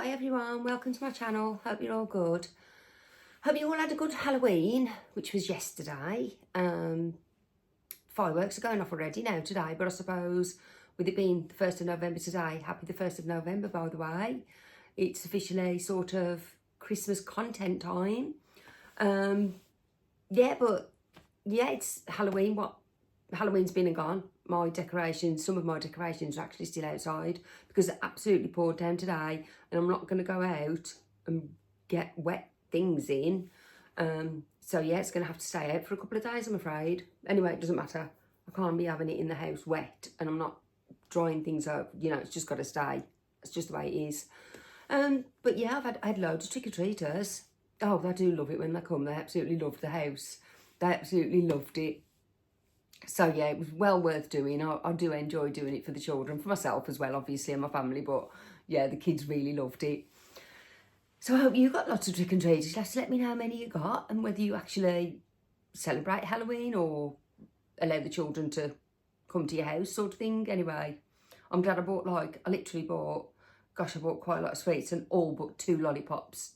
Hi everyone, welcome to my channel. Hope you're all good. Hope you all had a good Halloween, which was yesterday. Fireworks are going off already now today, but I suppose with it being the 1st of November today, happy the 1st of November by the way. It's officially sort of Christmas content time. It's Halloween. Halloween's been and gone. Some of my decorations are actually still outside because it absolutely poured down today, and I'm not going to go out and get wet things in. So yeah, it's going to have to stay out for a couple of days, I'm afraid. Anyway, it doesn't matter. I can't be having it in the house wet, and I'm not drying things up. You know, it's just got to stay. It's just the way it is. But yeah, I had loads of trick-or-treaters. Oh, I do love it when they come. They absolutely loved the house. They absolutely loved it. So yeah, it was well worth doing. I do enjoy doing it for the children, for myself as well, obviously, and my family. But yeah, the kids really loved it. So I hope you got lots of trick-and-treaters. Just let me know how many you got and whether you actually celebrate Halloween or allow the children to come to your house sort of thing. Anyway, I'm glad I literally bought quite a lot of sweets, and all but 2 lollipops.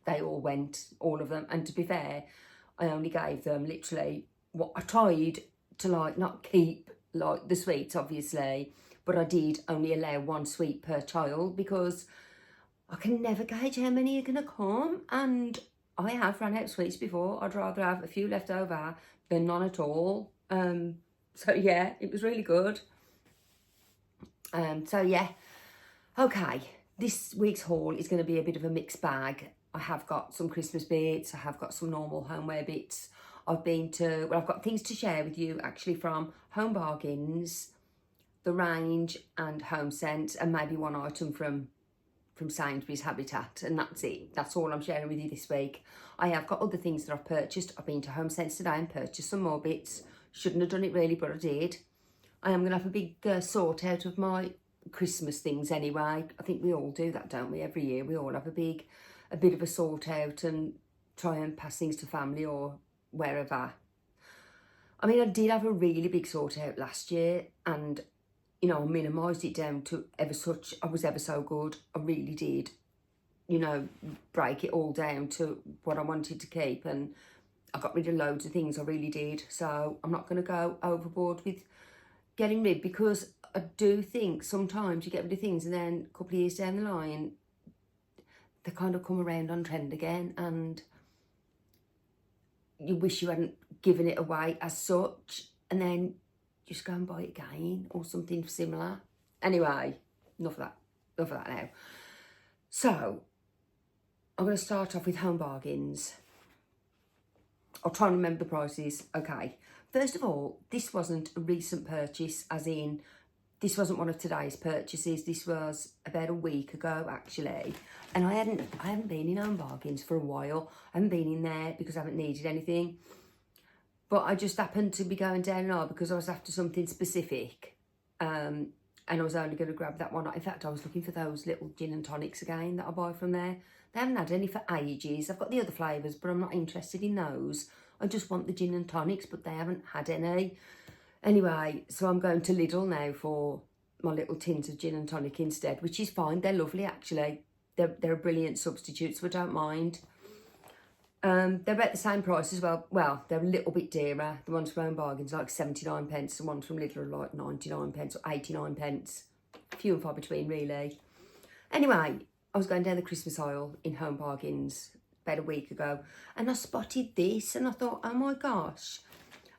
They all went, all of them. And to be fair, I only gave them literally what I tried to not keep the sweets obviously, but I did only allow 1 sweet per child because I can never gauge how many are gonna come, and I have run out of sweets before. I'd rather have a few left over than none at all. So yeah, it was really good. So yeah, okay, this week's haul is going to be a bit of a mixed bag. I have got some Christmas bits, I have got some normal homeware bits. I've got things to share with you actually from Home Bargains, The Range and Homesense, and maybe one item from Sainsbury's Habitat, and that's it. That's all I'm sharing with you this week. I have got other things that I've purchased. I've been to Homesense today and purchased some more bits. Shouldn't have done it really, but I did. I am going to have a big sort out of my Christmas things anyway. I think we all do that, don't we? Every year we all have a bit of a sort out and try and pass things to family or wherever. I mean, I did have a really big sort out last year, and you know, I minimised it down to I was ever so good. I really did, you know, break it all down to what I wanted to keep, and I got rid of loads of things. I really did. So I'm not going to go overboard with getting rid, because I do think sometimes you get rid of things and then a couple of years down the line they kind of come around on trend again, and you wish you hadn't given it away as such, and then just go and buy it again or something similar. Anyway, enough of that now. So I'm going to start off with Home Bargains. I'll try and remember the prices. Okay, first of all, this wasn't a recent purchase, as in this wasn't one of today's purchases. This was about a week ago actually, and I haven't been in Home Bargains for a while. I haven't been in there because I haven't needed anything, but I just happened to be going down an aisle because I was after something specific, and I was only going to grab that one. In fact, I was looking for those little gin and tonics again that I buy from there. They haven't had any for ages. I've got the other flavours, but I'm not interested in those. I just want the gin and tonics, but they haven't had any. Anyway, so I'm going to Lidl now for my little tins of gin and tonic instead, which is fine. They're lovely, actually. They're a brilliant substitute, so I don't mind. They're about the same price as well. Well, they're a little bit dearer. The ones from Home Bargains are like 79 pence. The ones from Lidl are like 99 pence or 89 pence. Few and far between, really. Anyway, I was going down the Christmas aisle in Home Bargains about a week ago, and I spotted this, and I thought, oh my gosh,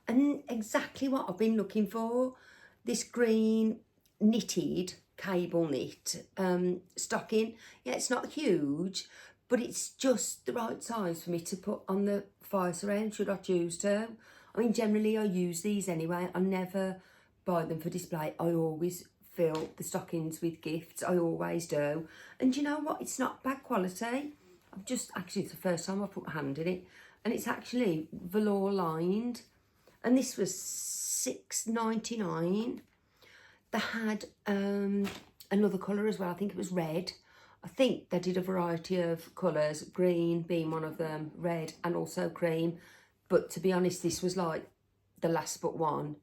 and exactly what I've been looking for. This green knitted, cable knit stocking. Yeah, it's not huge, but it's just the right size for me to put on the fire surround should I choose to. I mean, generally I use these anyway. I never buy them for display. I always fill the stockings with gifts. I always do. And you know what? It's not bad quality. Actually, it's the first time I've put my hand in it, and it's actually velour lined. And this was $6.99. They had another colour as well. I think it was red. I think they did a variety of colours, green being one of them, red and also cream. But to be honest, this was like the last but one.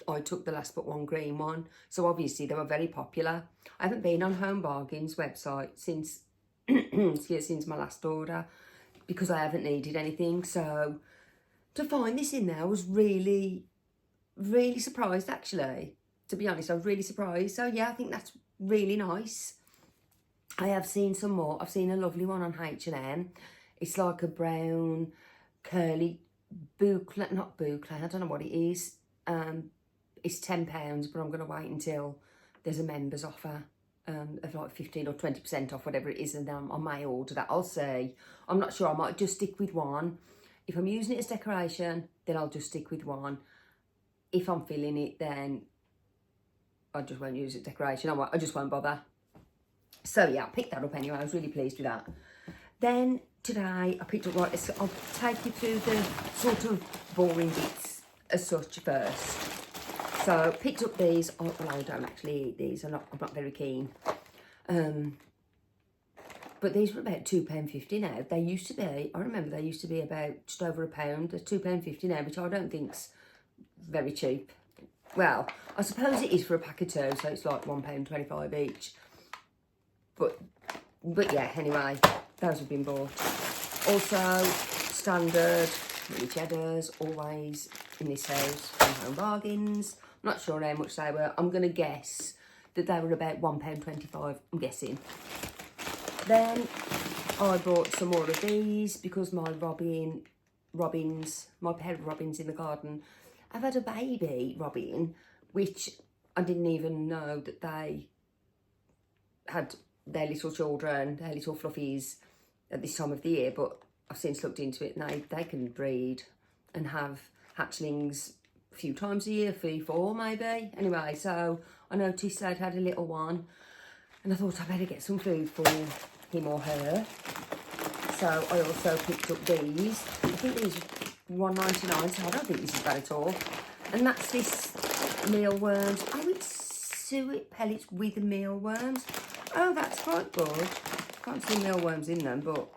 I took the last but one green one. So obviously they were very popular. I haven't been on Home Bargains website since since my last order because I haven't needed anything. So to find this in there, I was really, really surprised actually. To be honest, I was really surprised. So yeah, I think that's really nice. I have seen some more. I've seen a lovely one on H&M. It's like a brown, curly boucle, not boucle, I don't know what it is. It's £10, but I'm going to wait until there's a members offer of like 15 or 20% off, whatever it is, and then I may order that. I'll see. I'm not sure. I might just stick with one. If I'm using it as decoration, then I'll just stick with one. If I'm feeling it, then I just won't use it as decoration. I just won't bother. So yeah, I picked that up anyway. I was really pleased with that. Then today I picked up, right, I'll take you through the sort of boring bits as such first. So picked up these. Oh, well, I don't actually eat these. I'm not very keen. But these were about £2.50 now. They used to be, I remember they used to be about just over £1. They're £2.50 now, which I don't think's very cheap. Well, I suppose it is for a pack of two, so it's like £1.25 each. But yeah, anyway, those have been bought. Also, standard mini cheddars, always in this house from Home Bargains. I'm not sure how much they were. I'm going to guess that they were about £1.25, I'm guessing. Then I bought some more of these because my robins, my pair of robins in the garden, I've had a baby robin, which I didn't even know that they had their little children, their little fluffies at this time of the year, but I've since looked into it and they can breed and have hatchlings a few times a year, 3, 4 maybe. Anyway, so I noticed they'd had a little one and I thought I'd better get some food for him or her. So I also picked up these. I think these were £1.99, so I don't think this is bad at all. And that's this mealworms. Oh, it's suet pellets with mealworms. Oh, that's quite good. Can't see mealworms in them, but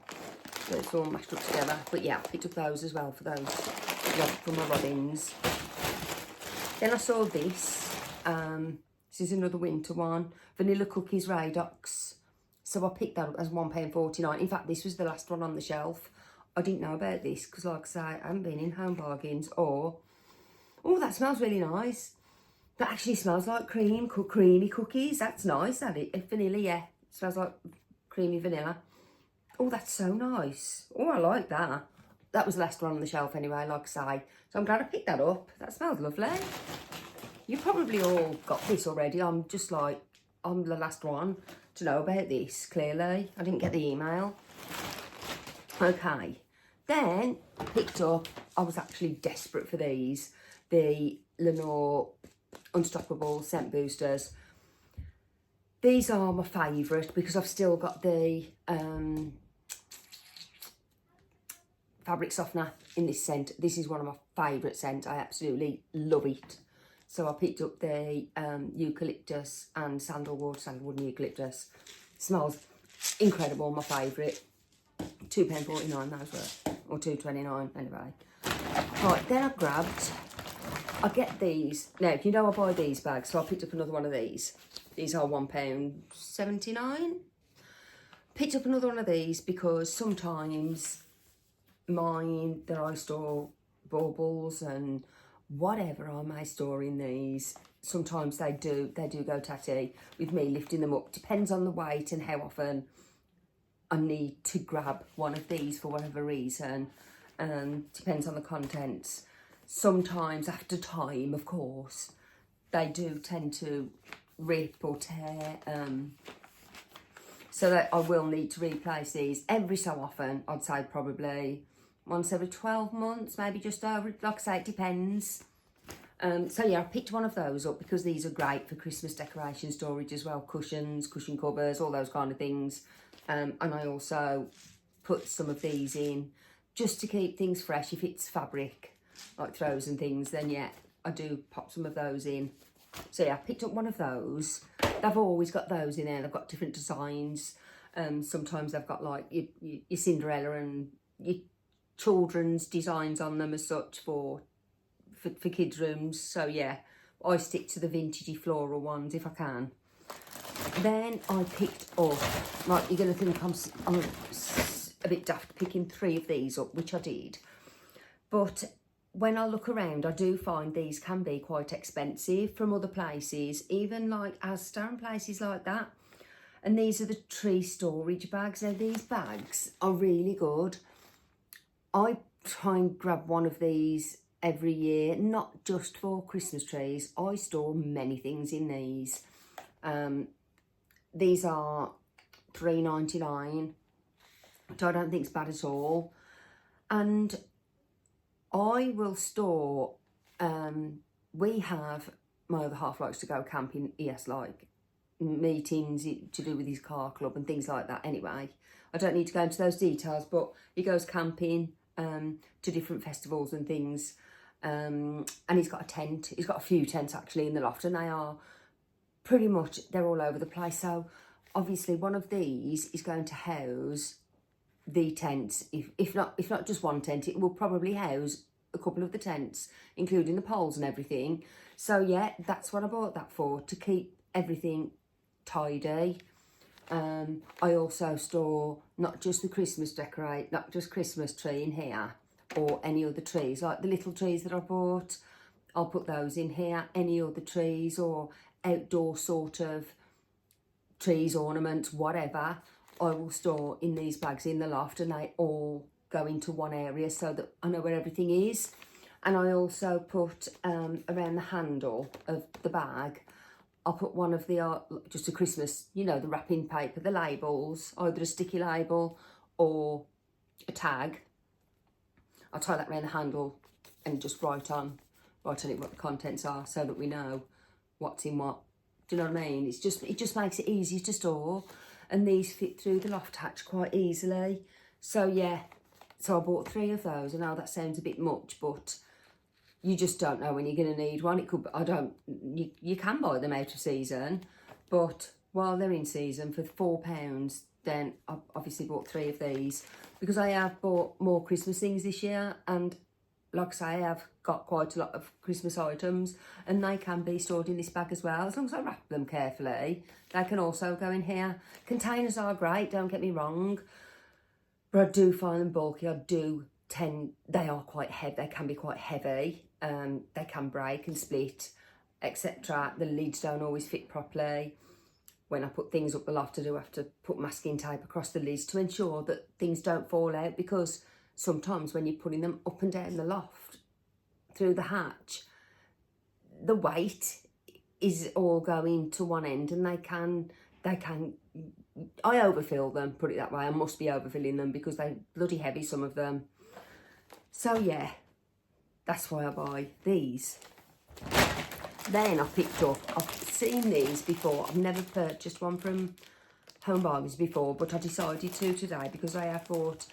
it's all mashed up together. But yeah, I picked up those as well for those, for my robins. Then I saw this. This is another winter one. Vanilla Cookies Radox. So I picked that up as £1.49. In fact, this was the last one on the shelf. I didn't know about this because, like I say, I haven't been in Home Bargains or... Oh, that smells really nice. That actually smells like creamy cookies. That's nice, that it? Vanilla, yeah. It smells like creamy vanilla. Oh, that's so nice. Oh, I like that. That was the last one on the shelf anyway, like I say. So I'm glad I picked that up. That smells lovely. You probably all got this already. I'm just like, I'm the last one to know about this, clearly. I didn't get the email. Okay. Then I picked up, I was actually desperate for these, the Lenore Unstoppable Scent Boosters. These are my favourite because I've still got the fabric softener in this scent. This is one of my favourite scents. I absolutely love it. So I picked up the eucalyptus and sandalwood and eucalyptus. Smells incredible, my favourite. £2.49 those were, or £2.29 anyway. Right, then I get these. Now, you know I buy these bags, so I picked up another one of these. These are £1.79. Picked up another one of these because sometimes mine that I store baubles and whatever I may store in these, sometimes they do go tatty with me lifting them up. Depends on the weight and how often I need to grab one of these for whatever reason. Depends on the contents. Sometimes after time, of course, they do tend to rip or tear. So that I will need to replace these every so often. I'd say probably once every 12 months, maybe just over. Like I say, it depends. So yeah, I picked one of those up because these are great for Christmas decoration storage as well. Cushions, cushion covers, all those kind of things. And I also put some of these in just to keep things fresh. If it's fabric, like throws and things, then yeah, I do pop some of those in. So yeah, I picked up one of those. They've always got those in there. They've got different designs. Sometimes they've got like your Cinderella and your children's designs on them as such for kids' rooms. So yeah, I stick to the vintagey floral ones if I can. Then I picked up, like, you're going to think I'm a bit daft picking 3 of these up, which I did. But when I look around, I do find these can be quite expensive from other places, even like Asda and places like that. And these are the tree storage bags. Now, these bags are really good. I try and grab one of these every year, not just for Christmas trees. I store many things in these. These are $3.99, which I don't think is bad at all. And I will store, we have, my other half likes to go camping. He has like meetings to do with his car club and things like that. Anyway, I don't need to go into those details, but he goes camping to different festivals and things. And he's got a tent. He's got a few tents actually in the loft, and they are pretty much, they're all over the place. So obviously one of these is going to house the tents. If not just one tent, it will probably house a couple of the tents, including the poles and everything. So yeah, that's what I bought that for, to keep everything tidy. I also store not just the Christmas not just Christmas tree in here, or any other trees, like the little trees that I bought, I'll put those in here. Any other trees or outdoor sort of trees, ornaments, whatever, I will store in these bags in the loft, and they all go into one area so that I know where everything is. And I also put around the handle of the bag, I'll put one of the, just a Christmas, you know, the wrapping paper, the labels, either a sticky label or a tag. I'll tie that around the handle and just write on it what the contents are, so that we know what's in what. Do you know what I mean? It just makes it easier to store, and these fit through the loft hatch quite easily. So yeah, so I bought 3 of those. I know that sounds a bit much, but you just don't know when you're going to need one. It could, you can buy them out of season, but while they're in season for £4, then I've obviously bought 3 of these, because I have bought more Christmas things this year, and like I say, I have got quite a lot of Christmas items, and they can be stored in this bag as well. As long as I wrap them carefully, they can also go in here. Containers are great, don't get me wrong, but I do find them bulky. They are quite heavy, they can be quite heavy. They can break and split, etc. The lids don't always fit properly. When I put things up the loft, I do have to put masking tape across the lids to ensure that things don't fall out, because sometimes when you're putting them up and down the loft through the hatch, the weight is all going to one end, and they can I overfill them, put it that way. I must be overfilling them because they're bloody heavy, some of them. So yeah, that's why I buy these. Then I picked up, I've seen these before, I've never purchased one from Homesense before, but I decided to today because I have bought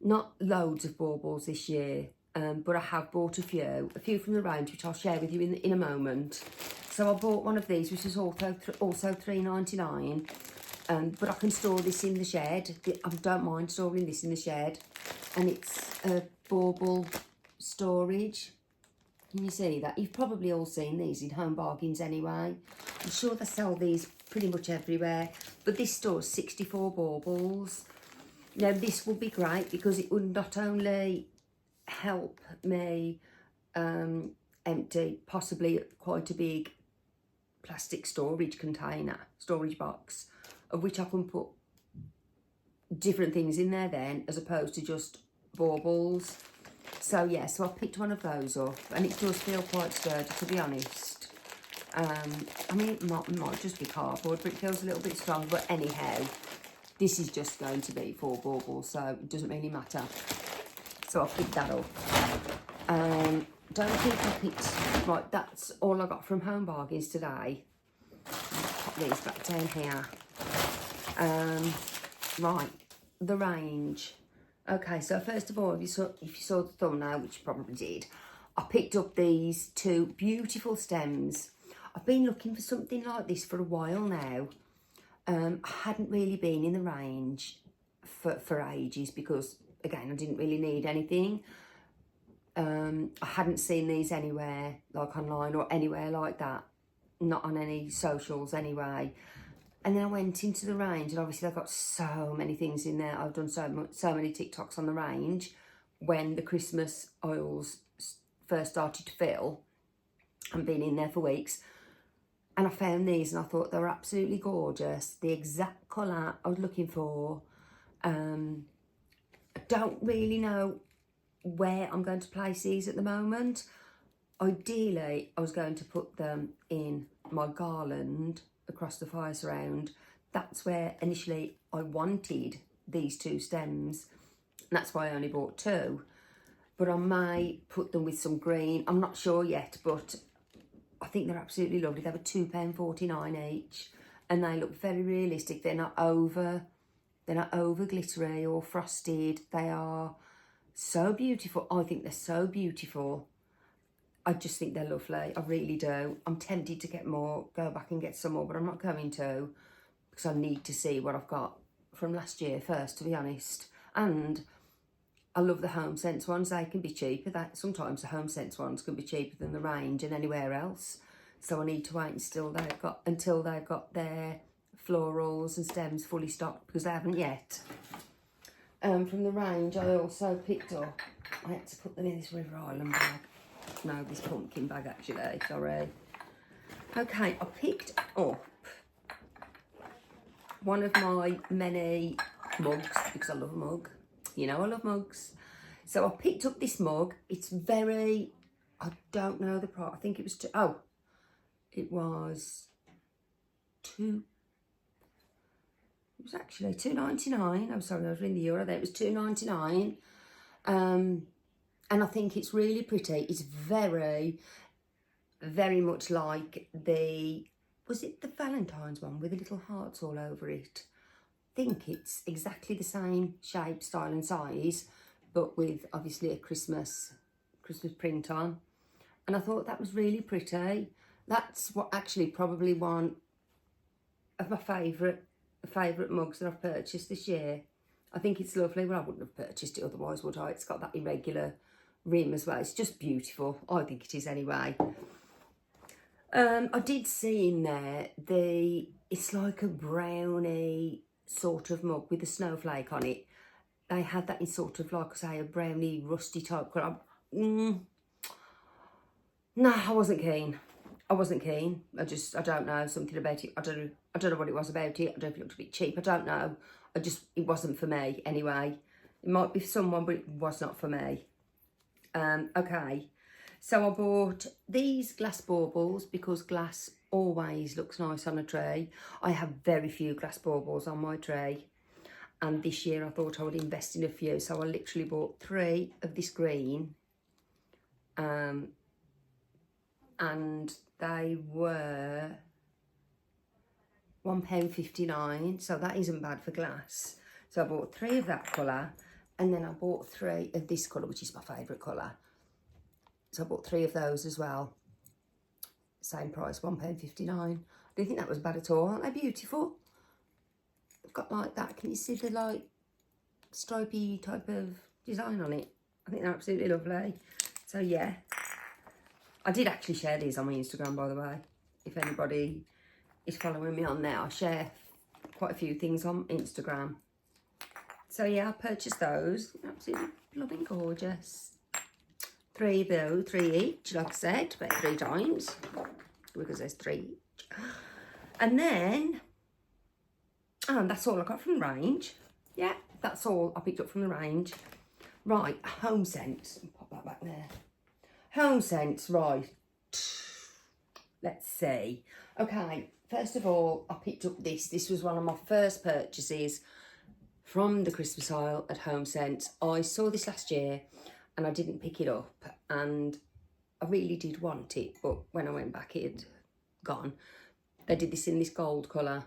not loads of baubles this year, but I have bought a few from the range, which I'll share with you in a moment. So I bought one of these, which is also $3.99, but I can store this in the shed. I don't mind storing this in the shed, and it's a bauble storage. Can you see that? You've probably all seen these in Home Bargains anyway. I'm sure they sell these pretty much everywhere, but this stores 64 baubles. Now this will be great because it would not only help me empty possibly quite a big plastic storage box, of which I can put different things in there then, as opposed to just baubles. So yeah, so I picked one of those up, and it does feel quite sturdy, to be honest. I mean, it might just be cardboard, but it feels a little bit strong. But anyhow, this is just going to be 4 baubles, so it doesn't really matter. So I picked that up. Don't think I picked, right, that's all I got from Home Bargains today. Pop these back down here. Right, the range. Okay, so first of all, if you saw the thumbnail, which you probably did, I picked up these 2 beautiful stems. I've been looking for something like this for a while now. I hadn't really been in the range for ages because, again, I didn't really need anything. I hadn't seen these anywhere, like online or anywhere like that. Not on any socials anyway. And then I went into the range, and obviously they've got so many things in there. I've done so many TikToks on the range when the Christmas aisles first started to fill. I've been in there for weeks. And I found these and I thought they were absolutely gorgeous. The exact colour I was looking for. I don't really know where I'm going to place these at the moment. Ideally, I was going to put them in my garland across the fire surround. That's where initially I wanted these 2 stems. And that's why I only bought 2. But I may put them with some green. I'm not sure yet, but I think they're absolutely lovely. They were £2.49 each, and they look very realistic. They're not over glittery or frosted. They are so beautiful. I think they're so beautiful. I just think they're lovely. I really do. I'm tempted to get more, go back and get some more, but I'm not going to, because I need to see what I've got from last year first, to be honest. And I love the Homesense ones. They can be cheaper. Sometimes the Homesense ones can be cheaper than the range and anywhere else. So I need to wait until they've got their florals and stems fully stocked, because they haven't yet. From the range, I also picked up, I had to put them in this River Island bag. No, this pumpkin bag actually, sorry. Okay, I picked up one of my many mugs, because I love a mug. You know I love mugs. So I picked up this mug. It's very, I don't know the price. I think it was, it was actually £2.99. I'm sorry, I was reading the euro there. It was £2.99. And I think it's really pretty. It's very, very much like was it the Valentine's one with the little hearts all over it? I think it's exactly the same shape, style and size, but with obviously a Christmas print on. And I thought that was really pretty. That's what actually probably one of my favourite mugs that I've purchased this year. I think it's lovely. Well, I wouldn't have purchased it otherwise, would I? It's got that irregular rim as well. It's just beautiful. I think it is anyway. I did see in there it's like a brownie sort of mug with a snowflake on it. They had that in sort of, like I say, a brownie rusty type colour. No, I wasn't keen. I don't know, something about it. I don't know what it was about it. I don't know if it looked a bit cheap. I don't know. It wasn't for me anyway. It might be for someone, but it was not for me. Okay. So I bought these glass baubles because glass always looks nice on a tray. I have very few glass baubles on my tray. And this year I thought I would invest in a few. So I literally bought 3 of this green. And they were £1.59. So that isn't bad for glass. So I bought 3 of that colour. And then I bought 3 of this colour, which is my favourite colour. So I bought 3 of those as well. Same price, £1.59. I didn't think that was bad at all. Aren't they beautiful? They've got like that. Can you see the like stripy type of design on it? I think they're absolutely lovely. So yeah. I did actually share these on my Instagram, by the way. If anybody is following me on there, I share quite a few things on Instagram. So yeah, I purchased those. Absolutely blooming gorgeous. 3 though, 3 each, like I said, about 3 times, because there's 3 each. And then, that's all I got from the range. Yeah, that's all I picked up from the range. Right, Homesense. Pop that back there. Homesense, right. Let's see. Okay, first of all, I picked up this. This was one of my first purchases from the Christmas aisle at Homesense. I saw this last year and I didn't pick it up, and I really did want it, but when I went back it had gone. They did this in this gold colour.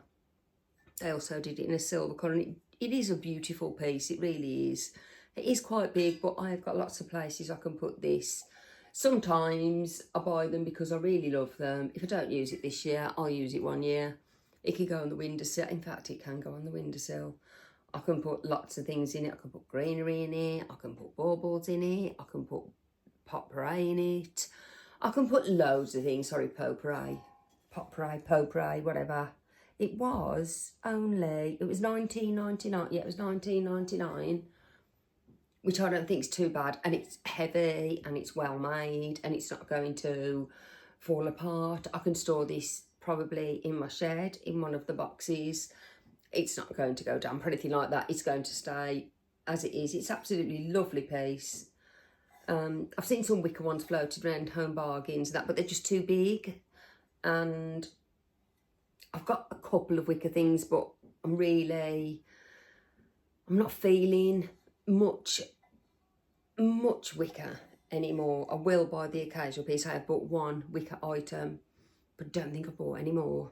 They also did it in a silver colour, and it is a beautiful piece, it really is. It is quite big, but I've got lots of places I can put this. Sometimes I buy them because I really love them. If I don't use it this year, I'll use it one year. It can go on the windowsill. In fact, it can go on the windowsill. I can put lots of things in it. I can put greenery in it. I can put baubles in it. I can put potpourri in it. I can put loads of things, sorry, potpourri, whatever. It was 19.99, yeah, it was 19.99, which I don't think is too bad, and it's heavy, and it's well made, and it's not going to fall apart. I can store this probably in my shed, in one of the boxes. It's not going to go damp or anything like that. It's going to stay as it is. It's absolutely lovely piece. I've seen some wicker ones floated around Home Bargains, but they're just too big. And I've got a couple of wicker things, but I'm not feeling much wicker anymore. I will buy the occasional piece. I have bought one wicker item, but don't think I've bought any more.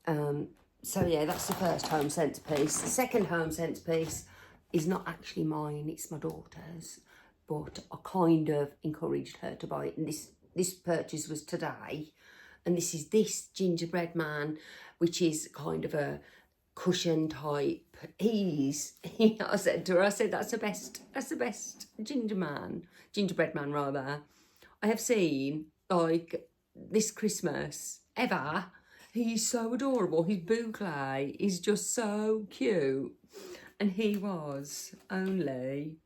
So yeah, that's the first Homesense piece. The second Homesense piece is not actually mine, it's my daughter's, but I kind of encouraged her to buy it, and this purchase was today. And this is this gingerbread man, which is kind of a cushion type. I said to her, that's the best gingerbread man rather, I have seen, like, this Christmas ever. He's so adorable. His boucle is just so cute. And he was only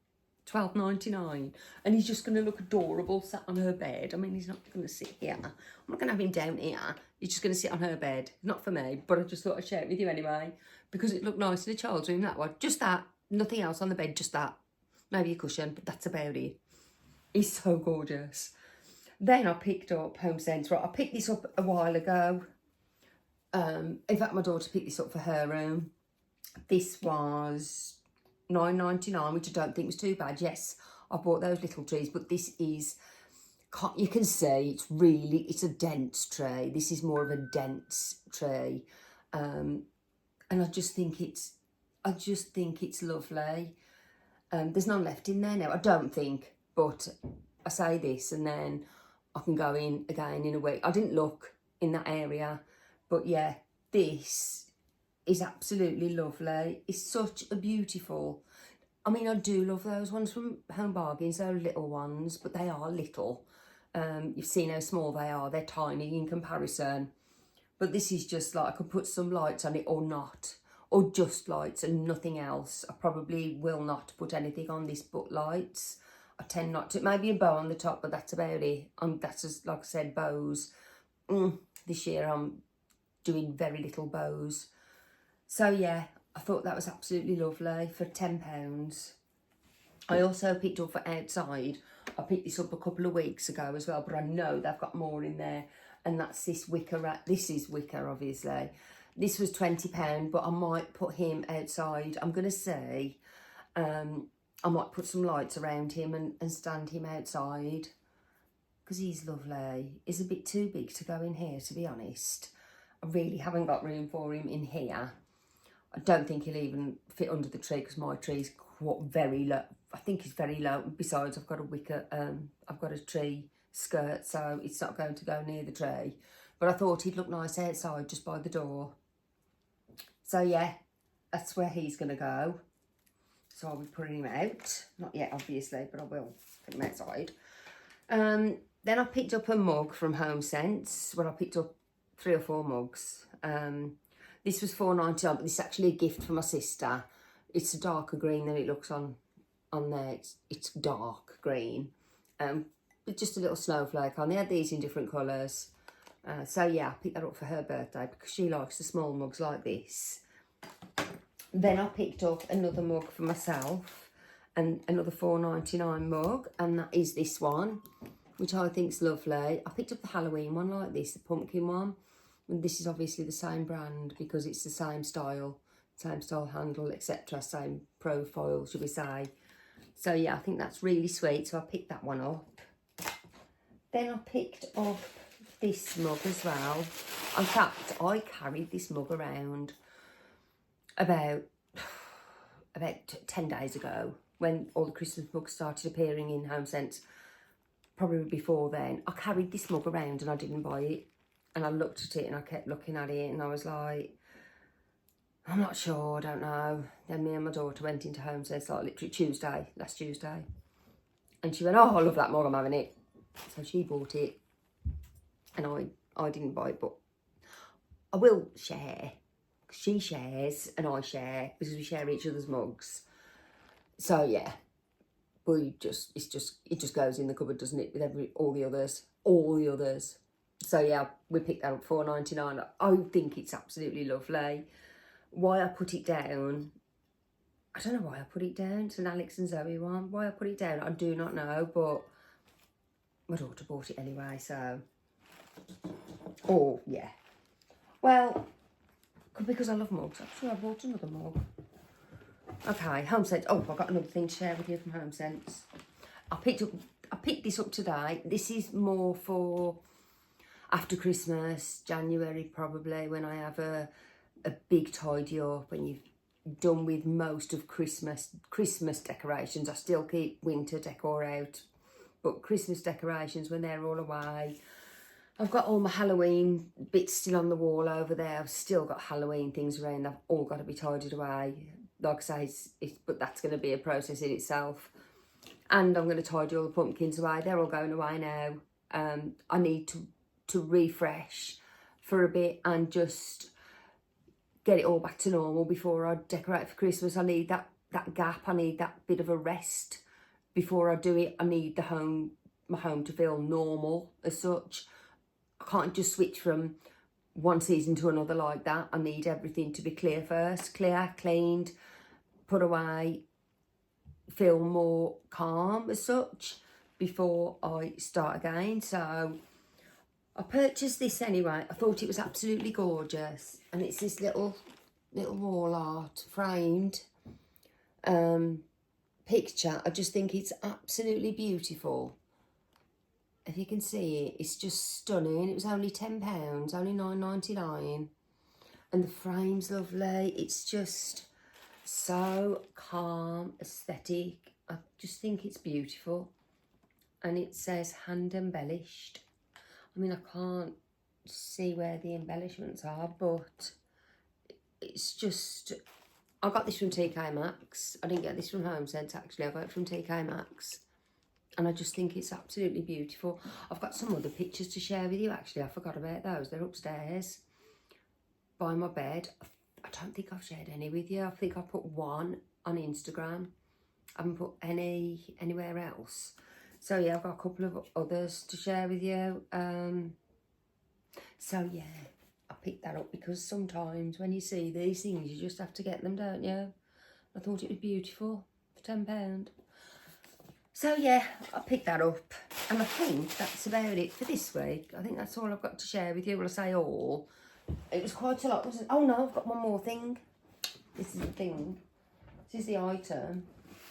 $12.99, and he's just going to look adorable sat on her bed. I mean, he's not going to sit here. I'm not going to have him down here. He's just going to sit on her bed. Not for me, but I just thought I'd share it with you anyway, because it looked nice in a child's room, that one. Just that. Nothing else on the bed, just that. Maybe a cushion, but that's about it. He's so gorgeous. Then I picked up Homesense. Right, I picked this up a while ago. In fact, my daughter picked this up for her room. This was $9.99, which I don't think was too bad. Yes, I bought those little trees, but this is, you can see it's a dense tray. This is more of a dense tray, and I just think it's lovely. There's none left in there now, I don't think, but I say this and then I can go in again in a week. I didn't look in that area, but yeah, this is absolutely lovely. It's such a beautiful, I mean, I do love those ones from Home Bargains. They're little ones, but they are little. You've seen how small they are. They're tiny in comparison. But this is just like, I could put some lights on it or not, or just lights and nothing else. I probably will not put anything on this but lights. I tend not to. Maybe a bow on the top, but that's about it. That's just, like I said, bows. This year I'm doing very little bows. So yeah, I thought that was absolutely lovely for £10. I also picked up for outside. I picked this up a couple of weeks ago as well, but I know they've got more in there. And that's this wicker. This is wicker, obviously. This was £20, but I might put him outside. I'm going to see. I might put some lights around him and stand him outside, because he's lovely. He's a bit too big to go in here, to be honest. I really haven't got room for him in here. I don't think he'll even fit under the tree, because my tree's very low. I think he's very low. Besides, I've got a wicker, I've got a tree skirt, so it's not going to go near the tree. But I thought he'd look nice outside, just by the door. So yeah, that's where he's going to go. So I'll be putting him out. Not yet, obviously, but I will put him outside. Then I picked up a mug from Homesense. Well, I picked up 3 or 4 mugs. This was $4.99, but this is actually a gift for my sister. It's a darker green than it looks on there. It's dark green. With just a little snowflake on. They had these in different colours. So yeah, I picked that up for her birthday, because she likes the small mugs like this. Then I picked up another mug for myself, and another $4.99 mug, and that is this one, which I think's lovely. I picked up the Halloween one like this, the pumpkin one. And this is obviously the same brand, because it's the same style handle, etc. Same profile, should we say. So yeah, I think that's really sweet. So I picked that one up. Then I picked up this mug as well. In fact, I carried this mug around about 10 days ago, when all the Christmas mugs started appearing in Homesense. Probably before then. I carried this mug around and I didn't buy it. And I looked at it and I kept looking at it and I was like, I'm not sure, I don't know. Then me and my daughter went into Homesense like literally last Tuesday. And she went, oh, I love that mug, I'm having it. So she bought it. And I didn't buy it, but I will share. She shares and I share because we share each other's mugs. So yeah, it just goes in the cupboard, doesn't it, with all the others. So yeah, we picked that up $4.99. I think it's absolutely lovely. Why I put it down, I don't know why I put it down. It's an Alex and Zoe one. Why I put it down, I do not know, but my daughter bought it anyway, so. Oh, yeah. Well, because I love mugs. I'm sure I bought another mug. Okay, Homesense. Oh, I've got another thing to share with you from Homesense. I picked this up today. This is more for after Christmas, January probably, when I have a big tidy up and you've done with most of Christmas decorations. I still keep winter decor out, but Christmas decorations, when they're all away. I've got all my Halloween bits still on the wall over there. I've still got Halloween things around. They've all got to be tidied away. Like I say, but that's going to be a process in itself. And I'm going to tidy all the pumpkins away. They're all going away now. I need to refresh for a bit and just get it all back to normal before I decorate for Christmas. I need that gap. I need that bit of a rest before I do it. I need my home to feel normal as such. I can't just switch from one season to another like that. I need everything to be clear first. Clear, cleaned, put away, feel more calm as such before I start again. So I purchased this anyway. I thought it was absolutely gorgeous. And it's this little wall art framed picture. I just think it's absolutely beautiful. If you can see it, it's just stunning. It was only £10, only $9.99. And the frame's lovely. It's just so calm, aesthetic. I just think it's beautiful. And it says hand embellished. I mean, I can't see where the embellishments are, but it's just... I got this from TK Maxx. I didn't get this from Homesense, actually. I got it from TK Maxx. And I just think it's absolutely beautiful. I've got some other pictures to share with you, actually. I forgot about those. They're upstairs by my bed. I don't think I've shared any with you. I think I put one on Instagram. I haven't put anywhere else. So, yeah, I've got a couple of others to share with you. So, yeah, I picked that up because sometimes when you see these things, you just have to get them, don't you? I thought it was beautiful for £10. So, yeah, I picked that up. And I think that's about it for this week. I think that's all I've got to share with you. Well, I say all. It was quite a lot, wasn't it? Oh, no, I've got one more thing. This is the thing. This is the item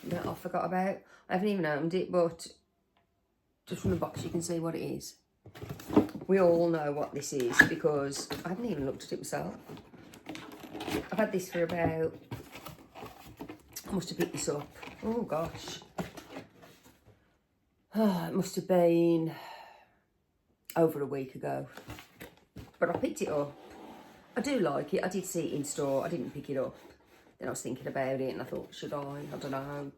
that I forgot about. I haven't even opened it, but just from the box you can see what it is. We all know what this is because I haven't even looked at it myself. I've had this for about... I must have picked this up. Oh, gosh. Oh, it must have been over a week ago. But I picked it up. I do like it. I did see it in store. I didn't pick it up. Then I was thinking about it and I thought, should I? I don't know.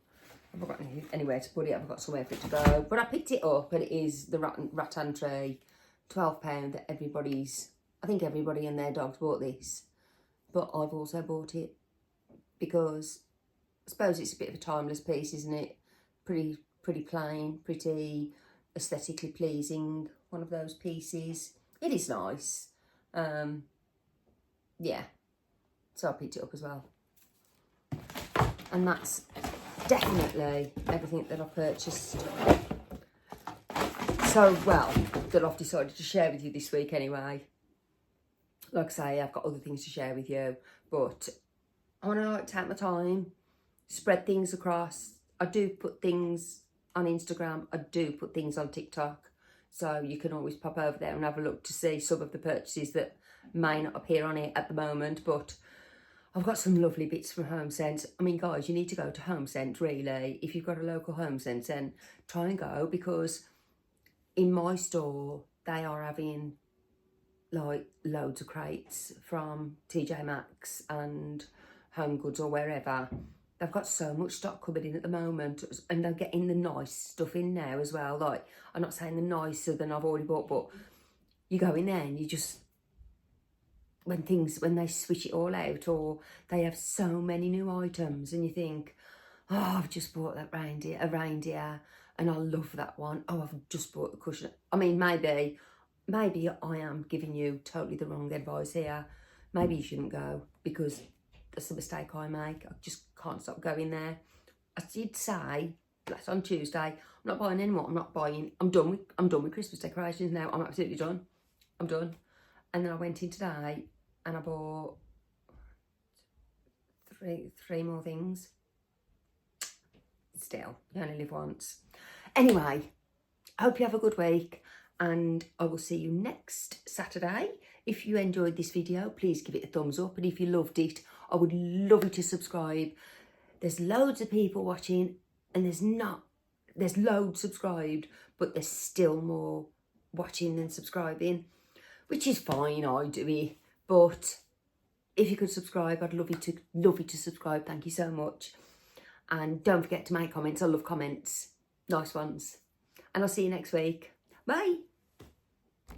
I've got anywhere to put it. I've got somewhere for it to go. But I picked it up and it is the rattan tray. £12 that everybody's... I think everybody and their dogs bought this. But I've also bought it because I suppose it's a bit of a timeless piece, isn't it? Pretty plain, pretty aesthetically pleasing. One of those pieces. It is nice. Yeah. So I picked it up as well. And that's definitely everything that I purchased. So, well, that I've decided to share with you this week anyway. Like I say, I've got other things to share with you. But I want to like take my time, spread things across. I do put things on Instagram. I do put things on TikTok. So you can always pop over there and have a look to see some of the purchases that may not appear on it at the moment. But I've got some lovely bits from Homesense. I mean, guys, you need to go to Homesense, really. If you've got a local Homesense, then try and go. Because in my store, they are having, like, loads of crates from TJ Maxx and Home Goods or wherever. they've got so much stock coming in at the moment, and they're getting the nice stuff in now as well. Like, I'm not saying the nicer than I've already bought, but you go in there and you just, when they switch it all out, or they have so many new items, and you think, oh, I've just bought that reindeer, and I love that one. Oh, I've just bought the cushion. I mean, maybe I am giving you totally the wrong advice here. Maybe you shouldn't go, because that's the mistake I make. I just can't stop going there. I did say last on Tuesday, I'm not buying anymore. I'm done with Christmas decorations now. I'm absolutely done. I'm done. And then I went in today and I bought three more things. Still, you only live once. Anyway, I hope you have a good week, and I will see you next Saturday. If you enjoyed this video, please give it a thumbs up, and if you loved it, I would love you to subscribe. There's loads of people watching, and there's loads subscribed, but there's still more watching than subscribing, which is fine, I do it. But if you could subscribe, I'd love you to subscribe. Thank you so much. And don't forget to make comments. I love comments. Nice ones. And I'll see you next week. Bye.